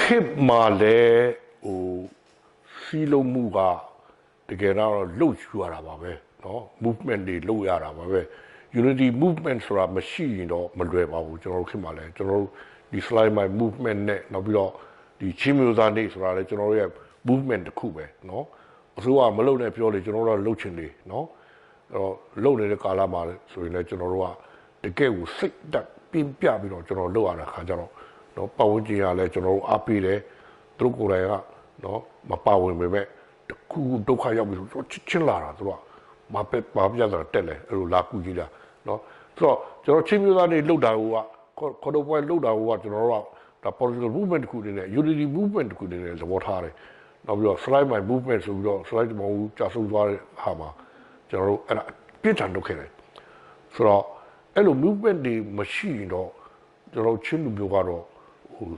ခေတ်မှာလည်းစီးလုံးမှုကတကယ်တော့လှုပ်ရှားရတာပါပဲเนาะ movement တွေလှုပ်ရတာပါပဲ unity movement ဆိုတာမရှိရင်တော့မလွယ်ပါဘူးကျွန်တော်တို့ခေတ်မှာလည်းကျွန်တော်တို့ဒီ slide my movement နဲ့နောက်ပြီးတော့ဒီချင်းမျိုးသားနေ့ဆိုတာလည်းကျွန်တော်တို့ရဲ့ movement တစ်ခုပဲเนาะအစိုးရမလုပ်နဲ့ပြောလေကျွန်တော်တို့ကလှုပ်ချင်လေเนาะအဲ့တော့လှုပ်နေတဲ့ကာလမှာဆိုရင်လည်းကျွန်တော်တို့ကတကယ်ကိုစိတ်တက်ပြင်းပြပြီးတော့ကျွန်တော်လှုပ်ရတာခါကြတော့เนาะပတ်ဝန်းကျင်ကလည်းကျွန်တော်တို့အားပေးတယ်သူတို့ကိုယ်တိုင်ကเนาะမပါဝင်ပေမဲ့တခုဒုက္ခရောက်ပြီးတော့ချင်းလာတာသူတို့ကမပြတ်တာတက်လေအဲ့လိုလာကူကြီးတာเนาะဆိုတော့ကျွန်တော်ချင်းမျိုးသားတွေလှုပ်တာကခေါ်တော့ပွဲလှုပ်တာကကျွန်တော်တို့ကဒါ political movement တခုနေနဲ့ unity movement တခုနေနဲ့သဘောထားတယ်နောက်ပြီးတော့ slide my movement ဆိုပြီးတော့ slide မဟုတ်ကြာဆုံးသွားတဲ့ဟာမှာကျွန်တော်တို့အဲ့ဒါပြင်းထန်လုပ်ခဲ့တယ်ဆိုတော့အဲ့လို movement တွေမရှိရင်တော့ကျွန်တော်ချင်းလူမျိုးကတော့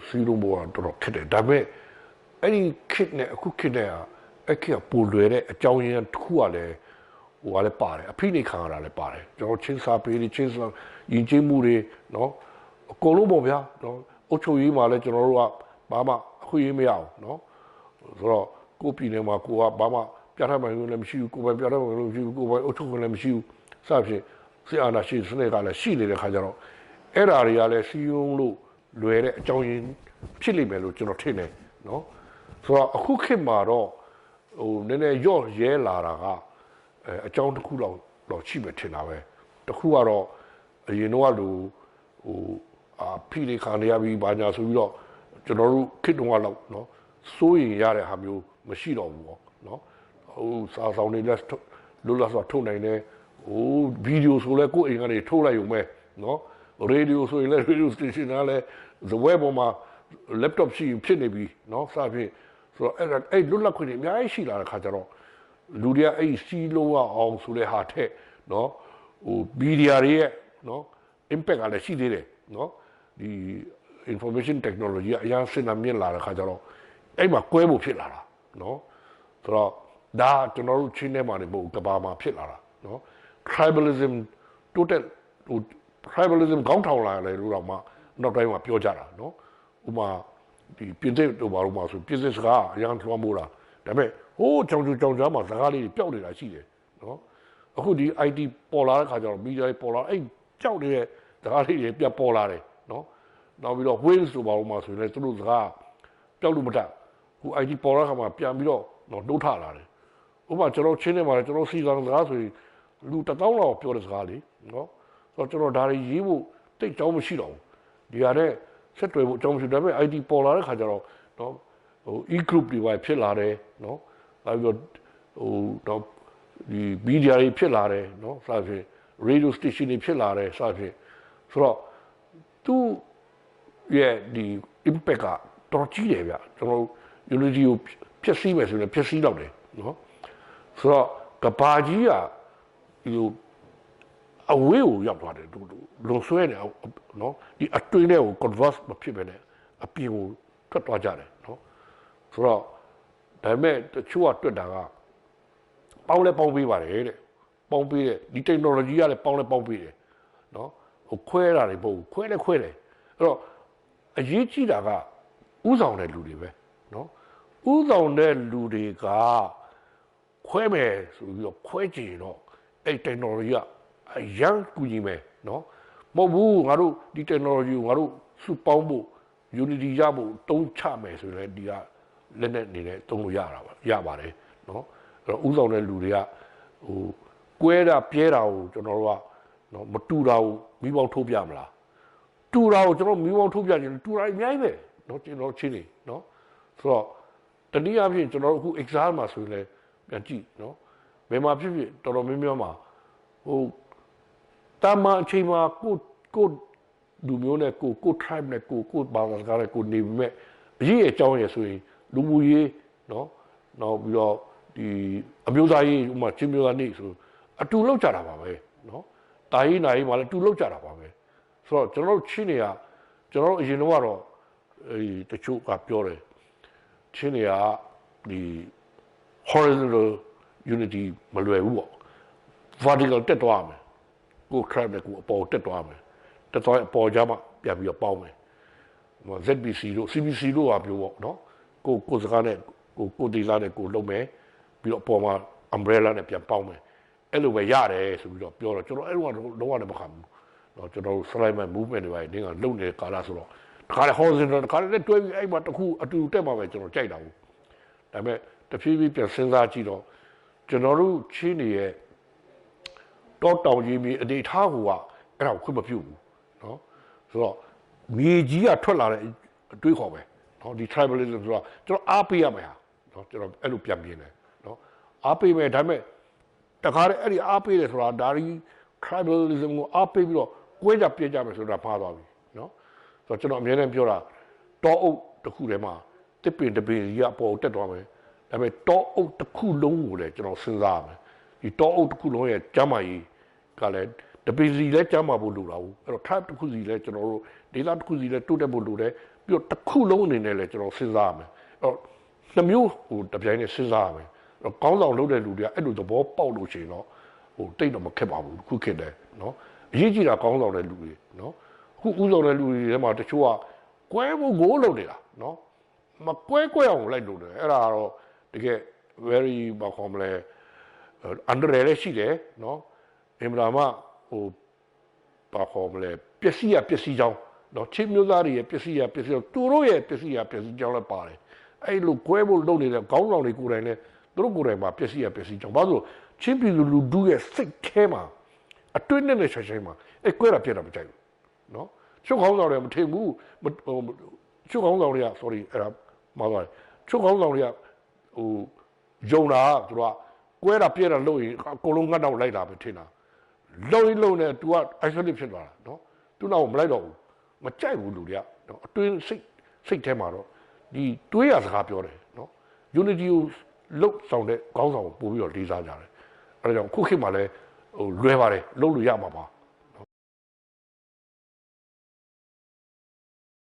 စီးလုံးဘောကတော်တော်ခက်တယ်ဒါပေမဲ့အဲ့ဒီခက်နဲ့အခုခက်နဲ့အဲ့ခက်ကပိုလွယ်တဲ့အကြောင်းရင်းတစ်ခုကလည်းကလည်းပါတယ်အဖိနှိခံရတာလည်းပါတယ်ကျွန်တော်ချင်းစာပေးတွေချင်းစာယဉ်ကျေးမှုတွေနော်အကုန်လုံးပေါ့ဗျာနော်အုတ်ချုပ်ရေးမှာလည်းကျွန်တော်တို့ကဘာမှအခွင့်အရေးမရအောင်နော်ဆိုတော့ကိုပြည်နယ်မှာကိုကဘာမှပြဋ္ဌာန်းမှလည်းမရှိဘူးကိုပဲပြဋ္ဌာန်းမှလည်းမရှိဘူးကိုပဲအုတ်ချုပ်လည်းမရှိဘူးစသဖြင့်စီအာနာရှိစနစ်ကလည်းရှိနေတဲ့ခါကျတော့အဲ့ဓာတွေကလည်းစီယုံလို့လွယ်တဲ့အကြောင်းရင်းဖြစ်လိမ့်မယ်လို့ကျွန်တော်ထင်တယ်နော်ဆိုတော့အခုခေတ်မှာတော့နည်းနည်းရော့ရဲလာတာကအကြောင်းတစ်ခုတော့ရှိမှထင်တာပဲတစ်ခုကတော့အရင်တော့လူဖိလေခံရပြီးဘာညာဆိုပြီးတော့ကျွန်တော်တို့ခေတ်တုန်းကတော့နော်စိုးရင်ရတဲ့ဟာမျိုးမရှိတော့ဘူးပေါ့နော်စာဆောင်တွေလည်းလွတ်လပ်စွာထုတ်နိုင်တယ်ဗီဒီယိုဆိုလည်းကိုယ့်အိမ်ကနေထုတ်လိုက်ရုံပဲနော်ရေဒီယိုဆိုရင်လည်းရေဒီယိုစတေးရှင်းကလည်း the web ပေါ်မှာ laptop ရှိဖြစ်နေပြီနော်စသဖြင့်ဆိုတော့အဲ့လွတ်လပ်ခွင့်တွေအများကြီးရှိလာတဲ့ခါကျတော့လူတွေကအဲ့စီးလုံးအောင်ဆိုတဲ့ဟာထက်နော်မီဒီယာတွေရဲ့နော် impact ကလည်းရှိသေးတယ်နော်ဒီ information technology ကအများစစ်နာမြင့်လာတဲ့ခါကျတော့အဲ့မှာကွဲဖို့ဖြစ်လာတာနော်ဆိုတော့ဒါကျွန်တော်တို့ချင်းထဲမှာနေပို့ကဘာမှာဖြစ်လာတာနော် tribalism total tribalism ကောင်းထောင်လာတယ်လို့တော့မှနောက်တိုင်းမှာပြောကြတာနော်ဥမာဒီပြင်သစ်တို့ဘာလို့မှဆိုပြင်သစ်စကားအရန်ထွားမိုးတာဒါပေမဲ့ကြောင်ကြားမှာစကားလေးတွေပျောက်နေတာရှိတယ်နော်အခုဒီ IT ပေါ်လာတဲ့ခါကျတော့ media တွေပေါ်လာအဲ့ပျောက်နေတဲ့စကားလေးတွေပြတ်ပေါ်လာတယ်နော်နောက်ပြီးတော့ Wales တို့ဘာလို့မှဆိုရင်လည်းသူတို့စကားပျောက်လို့မတတ်ခု IT ပေါ်လာခါမှာပြန်ပြီးတော့နှိုးထလာတယ်ဥပမာကျွန်တော်ချင်းနေမှာလည်းကျွန်တော်စီဆောင်စကားဆိုရင်လူ1000လောက်ပြောတဲ့စကားလေးနော်ဆိုတော့ကျွန်တော်ဒါတွေရေးဖို့တိတ်ကြောင်းမရှိတော့ဘူးဒီဟာနဲ့ဆက်တွယ်ဖို့အကြောင်းမရှိဒါပေမဲ့ IT ပေါ်လာတဲ့ခါကျတော့နော်e-group တွေပါဖြစ်လာတယ်နော်နောက်ပြီးတော့ဒီ media တွေဖြစ်လာတယ်နော်စသဖြင့် radio station တွေဖြစ်လာတယ်စသဖြင့်ဆိုတော့သူရဲ့ဒီ impact ကတော်ကြီးတယ်ဗျကျွန်တော် unity ကိုဖျက်ဆီးမယ်ဆိုရင်ဖျက်ဆီးတော့တယ်နော်ဆိုတော့ကဘာကြီးကဒီအဝေးကိုရောက်သွားတယ်လုံဆွဲတယ်နော်ဒီအတွင်းထဲကို converse မဖြစ်ပဲနဲ့အပြင်ကိုထွက်သွားကြတယ်နော်ဆိုတော့ဒါပေမဲ့တချို့ကတွေ့တာကပေါင်းလဲပေါင်းပေးပါတယ်တဲ့ပေါင်းပေးတဲ့ဒီ technology ကလည်းပေါင်းလဲပေါင်းပေးတယ်နော်ခွဲတာတွေမဟုတ်ဘူးခွဲတယ်အဲ့တော့အရေးကြီးတာကဥဆောင်တဲ့လူတွေပဲနော်ဥဆောင်တဲ့လူတွေကခွဲမယ်ဆိုပြီးတော့ခွဲကြည့်တော့အဲ့ technology ကအရန်ကူညီမယ်နော်မဟုတ်ဘူးငါတို့ဒီ technology ကိုငါတို့စုပေါင်းဖို့ unity ရဖို့တုံးချမယ်ဆိုရင်ဒီကလက်နဲ့နေနဲ့တုံးလို့ရပါတယ်နော်အဲ့တော့ဥဆောင်တဲ့လူတွေကကွဲတာပြဲတာကိုကျွန်တော်တို့ကနော်မတူတာကိုမိပေါင်းထိုးပြမလားတူတာကိုကျွန်တော်မိပေါင်းထိုးပြရင်တူတာအများကြီးပဲနော်ကျွန်တော်ချင်းနေနော်ဆိုတော့တနည်းအားဖြင့်ကျွန်တော်တို့အခု exam မှာဆိုရင်လည်းပြန်ကြည့်နော်ဘယ်မှာဖြစ်တော်တော်များများမှာတာမန်အချိန်မှာကိုလူမျိုးနဲ့ကို tribe နဲ့ကိုဘာသာစကားနဲ့ကိုနေပြီမဲ့အရေးအကြောင်းရယ်ဆိုရင်လူမှုရေးနော်နောက်ပြီးတော့ဒီအမျိုးသားရေးဥမာချင်းမျိုးသားနေဆိုအတူလောက်ကြတာပါပဲနော်တာရေးနာရေးမှာလည်းအတူလောက်ကြတာပါပဲဆိုတော့ကျွန်တော်တို့ချင်းတွေကကျွန်တော်တို့အရင်တော့တချို့ကပြောတယ်ချင်းတွေကဒီ horizontal unity မလွယ်ဘူးပေါ့ vertical တက်သွားမယ်ကို tribe နဲ့ကိုအပေါ်တက်သွားမယ်တက်သွားအပေါ်ကြမှာပြန်ပြီးတော့ပေါင်းမယ် ZBC တို့ CBC တို့ဟာပြောပေါ့နော်ကိုစကားနဲ့ကိုဒီလာနဲ့ကိုလုံးမယ်ပြီးတော့အပေါ်မှာ umbrella နဲ့ပြန်ပေါင်းမယ်အဲ့လိုပဲရတယ်ဆိုပြီးတော့ပြောတော့ကျွန်တော်အဲ့လိုကတော့လုံးဝမခံဘူးနော်ကျွန်တော် Sulaiman movement တွေပါနေကလုံနေတဲ့ကာလဆိုတော့တခါလေ housing တော့တခါလေတွဲပြီးအဲ့မှာတခုအတူတက်မှာပဲကျွန်တော်ကြိုက်တာဘူးဒါပေမဲ့တဖြည်းဖြည်းပြန်စဉ်းစားကြည့်တော့ကျွန်တော်တို့ချင်းနေရဲ့တောတောင်ကြီးမြေအနေထားဟိုကအဲ့ဒါကိုခွင့်မပြုဘူးနော်ဆိုတော့မြေကြီးကထွက်လာတဲ့အတွေးခေါ်ပဲနော်ဒီ tribalism ဆိုတာကျွန်တော်အားပေးရမယ်ဟာနော်ကျွန်တော်အဲ့လိုပြန်ပြင်းတယ်နော်အားပေးမယ်ဒါပေမဲ့တခါတည်းအဲ့ဒီအားပေးတယ်ဆိုတာဒါဒီ tribalism ကိုအားပေးပြီးတော့ကိုယ်ကြပြကြမယ်ဆိုတာမှားသွားပြီနော်ဆိုတော့ကျွန်တော်အမြဲတမ်းပြောတာတောအုပ်တစ်ခုထဲမှာတစ်ပင်တစ်ပင်ကြီးကအပေါ်တက်သွားမယ်ဒါပေမဲ့တောအုပ်တစ်ခုလုံးကိုလည်းကျွန်တော်စဉ်းစားရမယ်ဒီတောအုပ်တစ်ခုလုံးရဲ့ကျမ်းမာရေးကလည်းတပင်စီလည်းကျမ်းမာဖို့လိုတာဘူးအဲ့တော့ tribe တစ်ခုစီလည်းကျွန်တော်တို့ဒေသတစ်ခုစီလည်းတိုးတက်ဖို့လိုတယ်ပြီးတော့တစ်ခုလုံးအနေနဲ့လည်းကျွန်တော်စဉ်းစားရမယ်အဲ့တော့နှမျိုးဟိုတပြိုင်နဲ့စဉ်းစားရမယ်အဲ့တော့ကောင်းဆောင်လုပ်တဲ့လူတွေကအဲ့လိုသဘောပေါက်လို့ရှိရင်တော့ဟိုတိတ်တော့မခက်ပါဘူးခုခေတ်တယ်နော်အရေးကြီးတာကောင်းဆောင်တဲ့လူတွေနော်ခုဥဆောင်တဲ့လူတွေထဲမှာတချို့ကကွဲဖို့ကိုလုပ်နေတာနော်မကွဲအောင်လိုက်လုပ်တယ်အဲ့ဒါကတော့တကယ် very ဘာခေါ်မလဲ under လည်းရှိတယ်နော်အင်မရာမဟိုဘာခေါ်မလဲပစ္စည်းကြောင်းနော်ချင်းမျိုးသားတွေရဲ့ပစ္စည်းကြောင်းသူတို့ရဲ့ပစ္စည်းကြောင်းလည်းပါတယ်အဲ့လိုကွဲဖို့လုပ်နေတဲ့ခေါင်းဆောင်တွေကိုယ်တိုင်လည်းသူတို့ကိုယ်တိုင်မှာပစ္စည်းကြောင်းဘာလို့ချင်းပြည်သူလူထုရဲ့စိတ်ထဲမှာအတွင်းနဲ့ဆိုင်မှာအဲ့ကွဲတာပြက်တာမကြိုက်ဘူးနော်ချုပ်ခေါင်းဆောင်တွေမထင်ဘူးချုပ်ခေါင်းဆောင်တွေက sorry အဲ့ဒါမှားသွားတယ်ချုပ်ခေါင်းဆောင်တွေကဟိုယုံတာသူတို့ကကွဲတာပြက်တာလို့ရင်အကုန်လုံးငတ်တော့လိုက်တာပဲထင်တာလုံနေ तू က isolate ဖြစ်သွားတာနော်သူ့နောက်မလိုက်တော့ဘူးမကြိုက်ဘူးလူတွေကနော်အတွင်းစိတ်ထဲမှာတော့ဒီတွေးရစကားပြောတယ်နော် unity ကိုလုတ်ဆောင်တဲ့ခေါင်းဆောင်ကိုပို့ပြီးတော့လေးစားကြတယ်အဲဒါကြောင့်ခုခေတ်မှာလည်းဟိုလွယ်ပါတယ်လုပ်လို့ရမှာပါ